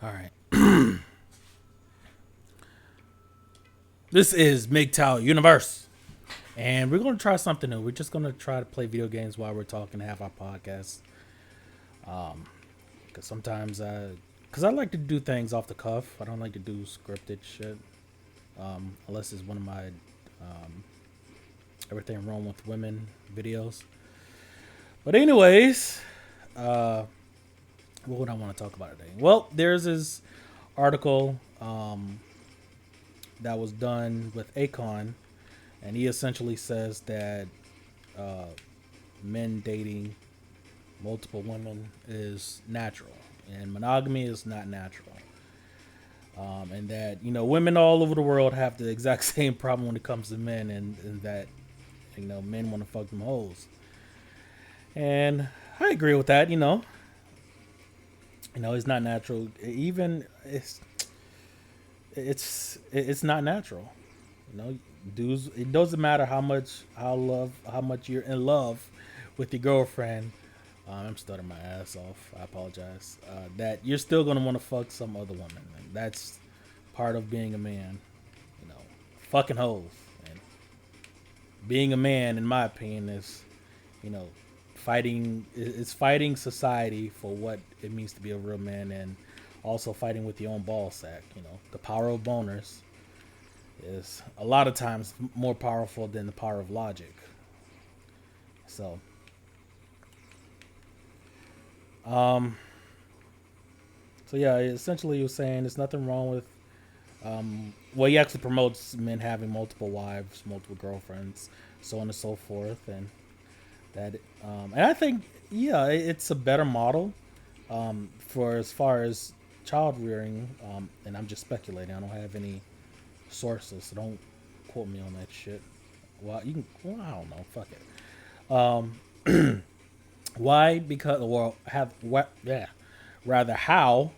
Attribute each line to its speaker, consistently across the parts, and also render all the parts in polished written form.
Speaker 1: All right. This is MGTOW Universe. And we're going to try something new. We're just going to try to play video games while we're talking, have our podcast. Because sometimes because I like to do things off the cuff. I don't like to do scripted shit. Unless it's one of my everything wrong with women videos. But anyways, what would I want to talk about today? Well, there's this article that was done with Akon, and he essentially says that uh, men dating multiple women is natural, and monogamy is not natural. And that women all over the world have the exact same problem when it comes to men, and that men want to fuck them hoes, and I agree with that. It's not natural. Even it's not natural. Dudes. It doesn't matter how much you're in love with your girlfriend. I'm stuttering my ass off. I apologize. That you're still gonna want to fuck some other woman. And that's part of being a man. You know, fucking hoes. And being a man, in my opinion, is you know fighting. It's fighting society for what it means to be a real man, and also fighting with your own ball sack. The power of boners is a lot of times more powerful than the power of logic. So, um, so yeah, essentially, you're saying there's nothing wrong with. Well, he actually promotes men having multiple wives, multiple girlfriends, so on and so forth, and that. And I think, yeah, it's a better model for as far as child rearing. And I'm just speculating. I don't have any sources, so don't quote me on that shit. Well, you can. Well, I don't know. Fuck it. Why? Because well, have what? Yeah. Rather, how?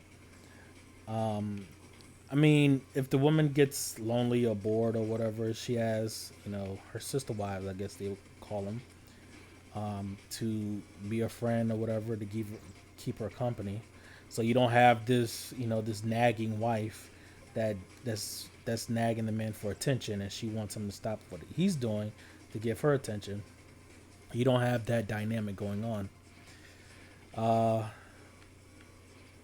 Speaker 1: I mean, if the woman gets lonely or bored or whatever, she has her sister wives, I guess they would call them, to be a friend or whatever to keep her company. So you don't have this nagging wife that's nagging the man for attention, and she wants him to stop what he's doing to give her attention. You don't have that dynamic going on. Uh,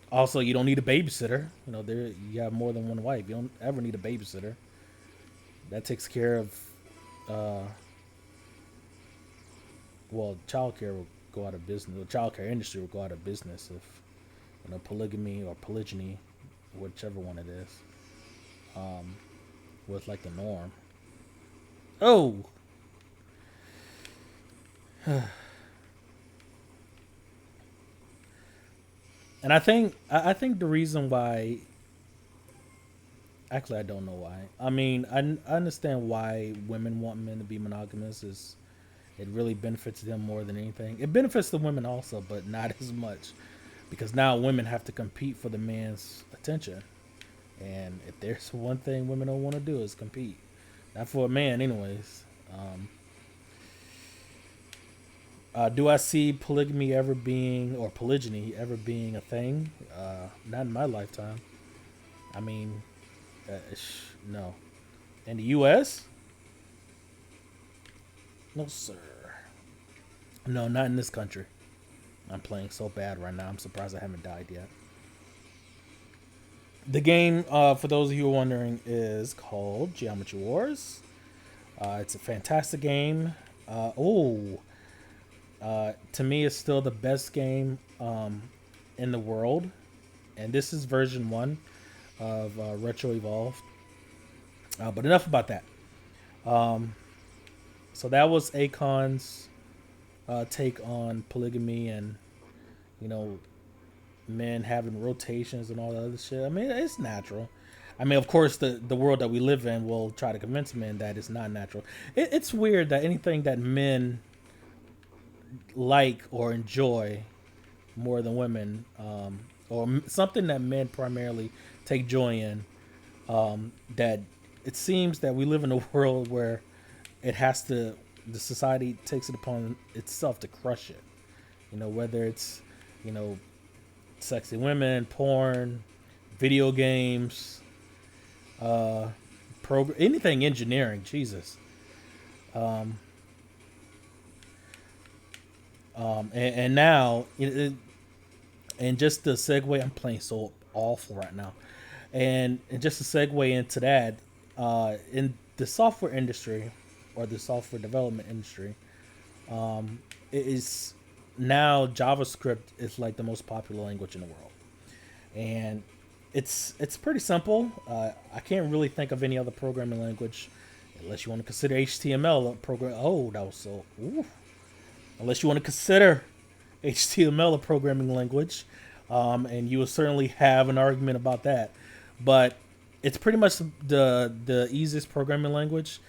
Speaker 1: Also, you don't need a babysitter. There you have more than one wife. You don't ever need a babysitter. That takes care of. Uh, well, childcare will go out of business. The childcare industry will go out of business if polygamy or polygyny, whichever one it is, um, was like the norm. Oh, and I think the reason why. Actually, I don't know why. I mean, I understand why women want men to be monogamous. Is it really benefits them more than anything? It benefits the women also, but not as much because now women have to compete for the man's attention. And if there's one thing women don't want to do is compete, not for a man, anyways. Um, do I see polygamy ever being or polygyny ever being a thing? Not in my lifetime. I mean, no. In the U.S., no sir. No, not in this country. I'm playing so bad right now. I'm surprised I haven't died yet. The game, for those of you who are wondering, is called Geometry Wars. It's a fantastic game. To me, it's still the best game in the world, and this is version one of Retro Evolved. But enough about that. Um, so that was Akon's take on polygamy and you know men having rotations and all that other shit. I mean, it's natural. I mean, of course, the world that we live in will try to convince men that it's not natural. It's weird that anything that men like or enjoy more than women, or something that men primarily take joy in, that it seems that we live in a world where it has to, the society takes it upon itself to crush it. Whether it's, you know, sexy women, porn, video games, anything engineering. Jesus. Um, and now, and just the segue, I'm playing so awful right now. And just to segue into that, in the software industry or the software development industry, it is now JavaScript is like the most popular language in the world, and it's pretty simple. I can't really think of any other programming language, unless you want to consider HTML a program. Oh, that was so. Ooh. Unless you want to consider HTML a programming language, and you will certainly have an argument about that. But it's pretty much the easiest programming language.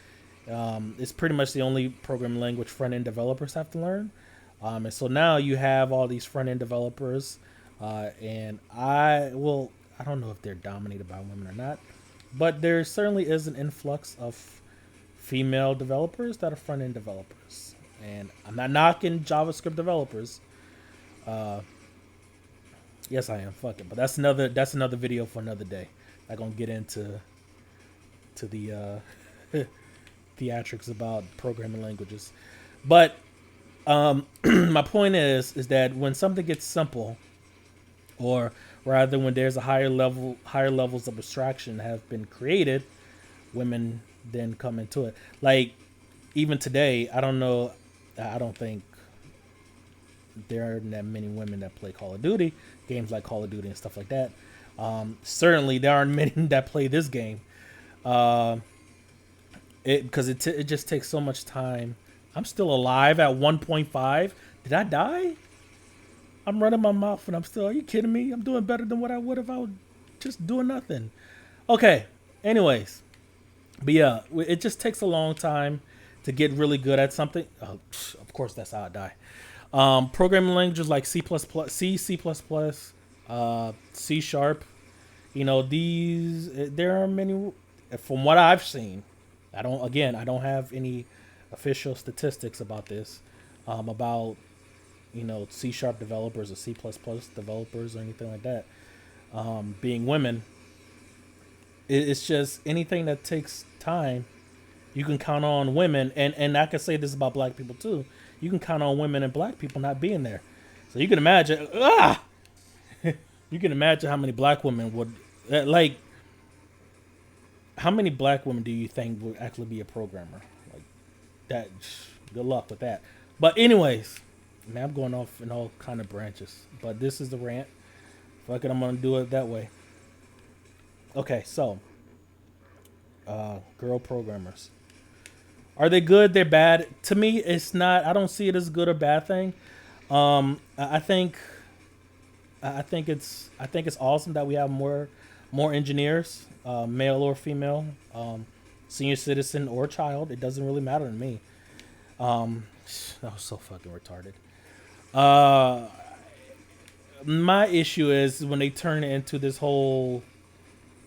Speaker 1: It's pretty much the only programming language front end developers have to learn. And so now you have all these front end developers, and I don't know if they're dominated by women or not, but there certainly is an influx of female developers that are front end developers. And I'm not knocking JavaScript developers. Yes, I am. Fuck it, but that's another video for another day. I'm gonna get into the theatrics about programming languages, but my point is that when something gets simple, or rather when there's higher levels of abstraction have been created, women then come into it. Like even today, I don't think there aren't that many women that play Call of Duty, games like Call of Duty and stuff like that. Certainly, there aren't many that play this game, because it just takes so much time. I'm still alive at 1.5. Did I die? I'm running my mouth and I'm still. Are you kidding me? I'm doing better than what I would if I was just doing nothing. Okay. Anyways, but yeah, it just takes a long time to get really good at something. Oh, of course, that's how I die. Programming languages like C++, C Sharp. There are many. From what I've seen, I don't have any official statistics about this, about C Sharp developers or C++ developers or anything like that, being women. It's just anything that takes time. You can count on women, and I can say this about black people too. You can count on women and black people not being there. So you can imagine, you can imagine how many black women would, how many black women do you think would actually be a programmer? Like that, good luck with that. But anyways, man, I'm going off in all kind of branches. But this is the rant. Fuck it, I'm going to do it that way. Okay, so, girl programmers. Are they good? They're bad. To me, it's not. I don't see it as a good or bad thing. I think it's awesome that we have more engineers, male or female, senior citizen or child. It doesn't really matter to me. That was so fucking retarded. My issue is when they turn it into this whole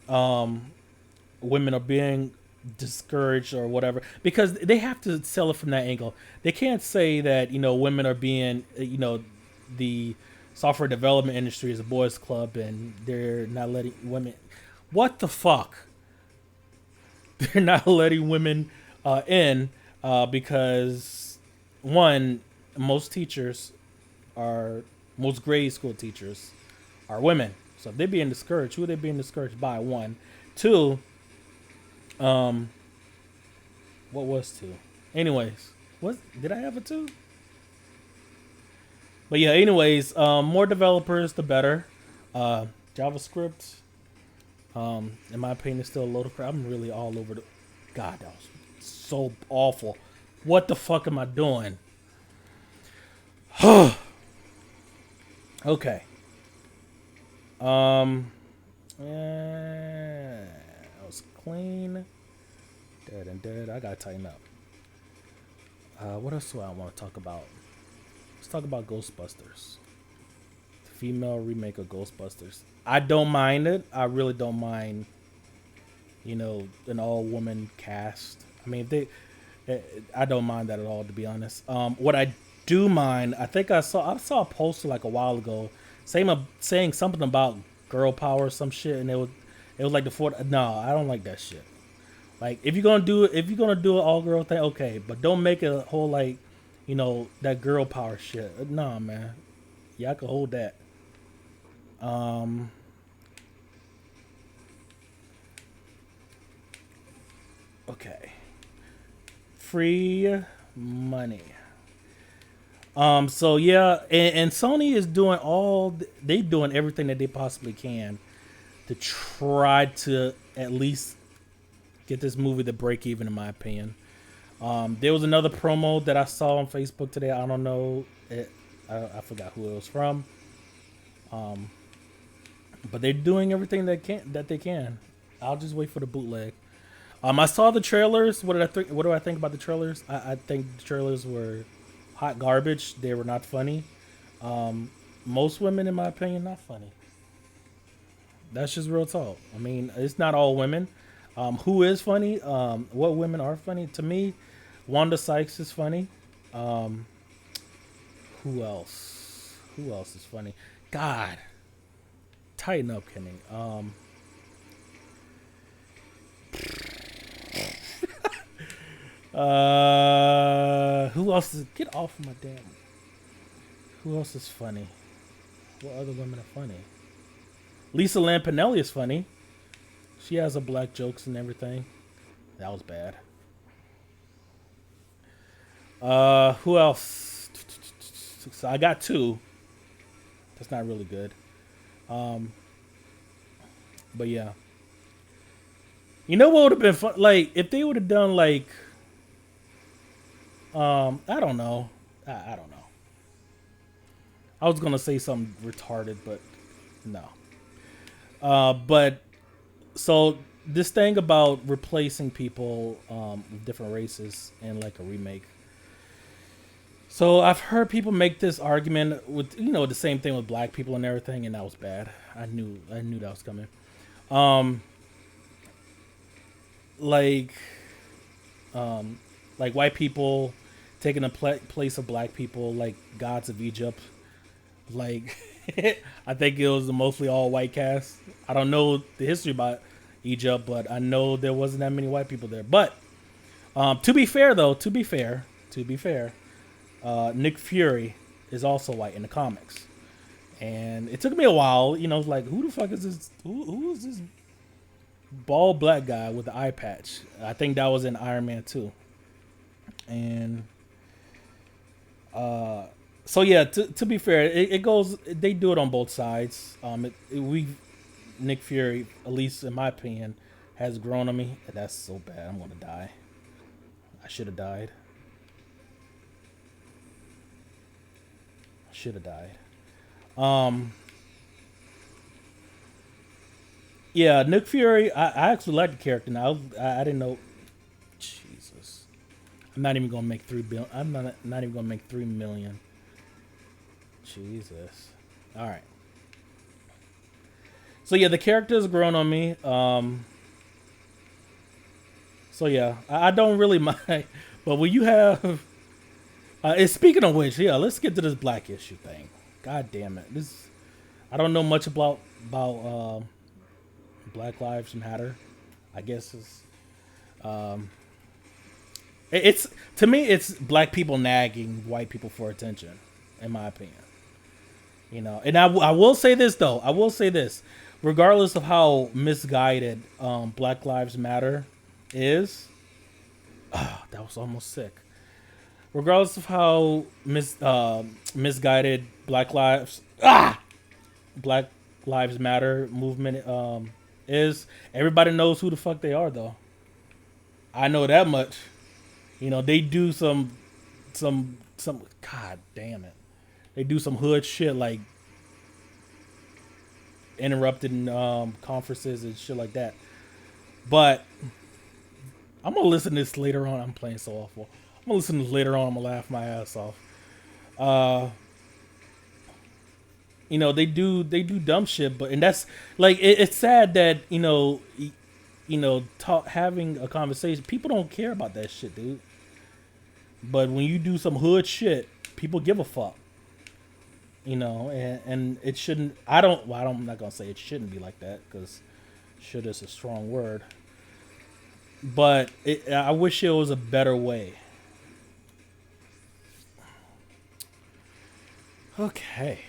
Speaker 1: women are being discouraged or whatever, because they have to sell it from that angle. They can't say that women are being the software development industry is a boys club and they're not letting women. What the fuck? They're not letting women in because one, most grade school teachers are women. So if they're being discouraged, who are they being discouraged by? One. Two, what was two? Anyways, what did I have a two? But yeah, anyways, more developers, the better. JavaScript, in my opinion, is still a load of crap. I'm really all over the. God, that was so awful. What the fuck am I doing? Okay. Yeah, that was clean. Dead. I gotta tighten up. What else do I want to talk about? Let's talk about Ghostbusters. The female remake of Ghostbusters. I don't mind it. I really don't mind. An all-woman cast. I mean, I don't mind that at all, to be honest. What I do mind, I think I saw a poster like a while ago, saying something about girl power or some shit, and it was like the fourth. No, I don't like that shit. Like if you're gonna do it, if you're gonna do an all girl thing, okay, but don't make it a whole like, that girl power shit. Nah, man, y'all can hold that. Um, okay, free money. So yeah, and Sony is doing they doing everything that they possibly can to try to at least get this movie to break even, in my opinion. There was another promo that I saw on Facebook today. I don't know I forgot who it was from. But they're doing everything that they can. I'll just wait for the bootleg. I saw the trailers. What do I think about the trailers? I think the trailers were hot garbage. They were not funny. Most women, in my opinion, not funny. That's just real talk. I mean, it's not all women. Who is funny? What women are funny? To me, Wanda Sykes is funny. Who else? Who else is funny? God, tighten up, Kenny. Who else is get off of my damn? Who else is funny? What other women are funny? Lisa Lampanelli is funny. She has a black jokes and everything. That was bad. Who else? So I got two. That's not really good. But yeah. You know what would have been fun? Like, if they would have done like, I don't know. I don't know. I was gonna say something retarded, but no. But so this thing about replacing people with different races in like a remake. So I've heard people make this argument with the same thing with black people and everything, and that was bad. I knew that was coming. Like white people taking the place of black people, like gods of Egypt. Like I think it was a mostly all white cast. I don't know the history about Egypt, but I know there wasn't that many white people there. But to be fair, Nick Fury is also white in the comics, and it took me a while. Like who the fuck is this? Who is this bald black guy with the eye patch? I think that was in Iron Man 2. And so yeah, to be fair, it goes. They do it on both sides. Nick Fury, at least in my opinion, has grown on me. That's so bad. I'm gonna die. I should have died. Yeah, Nick Fury. I actually like the character. Now I didn't know. Jesus, I'm not even gonna make 3 billion. I'm not even gonna make 3 million. Jesus. All right. So yeah, the character has grown on me. So yeah, I don't really mind. But when you have, speaking of which, yeah, let's get to this black issue thing. God damn it, I don't know much about Black Lives Matter. I guess it's to me it's black people nagging white people for attention, in my opinion. And I will say this though. I will say this, regardless of how misguided Black Lives Matter is. That was almost sick. Regardless of how misguided Black Lives Matter movement is, everybody knows who the fuck they are though. I know that much. They do some God damn it. They do some hood shit like interrupting conferences and shit like that. But I'm gonna listen to this later on. I'm playing so awful. I'm gonna listen to this later on. I'm gonna laugh my ass off. They do dumb shit, and that's like it's sad that having a conversation. People don't care about that shit, dude. But when you do some hood shit, people give a fuck. you know, and it shouldn't. I don't. Well, I'm not gonna say it shouldn't be like that because should is a strong word. But I wish it was a better way. Okay.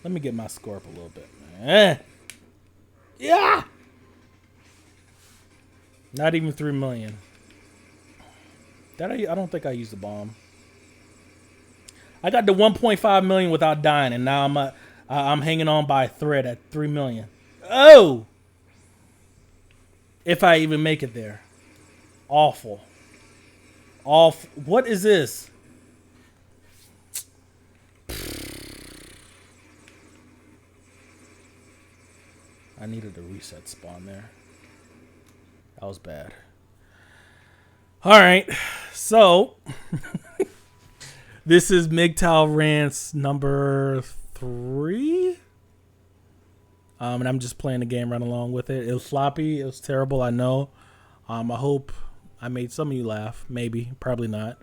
Speaker 1: Let me get my score up a little bit. Yeah. Not even 3 million. I don't think I used the bomb. I got to 1.5 million without dying, and now I'm hanging on by a thread at 3 million. Oh, if I even make it there. Awful. Awful. What is this? I needed a reset spawn there. That was bad. All right, so this is MGTOW rants number 3. And I'm just playing the game right along with it. It was floppy. It was terrible. I know. I hope I made some of you laugh. Maybe. Probably not.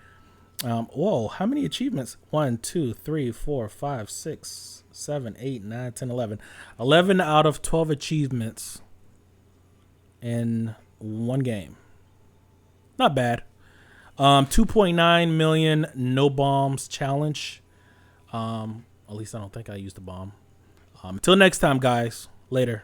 Speaker 1: Whoa. How many achievements? 1, 2, 3, 4, 5, 6, 7, 8, 9, 10, 11. 11 out of 12 achievements in one game. Not bad. 2.9 million no bombs challenge. At least I don't think I used the bomb. Until next time, guys. Later.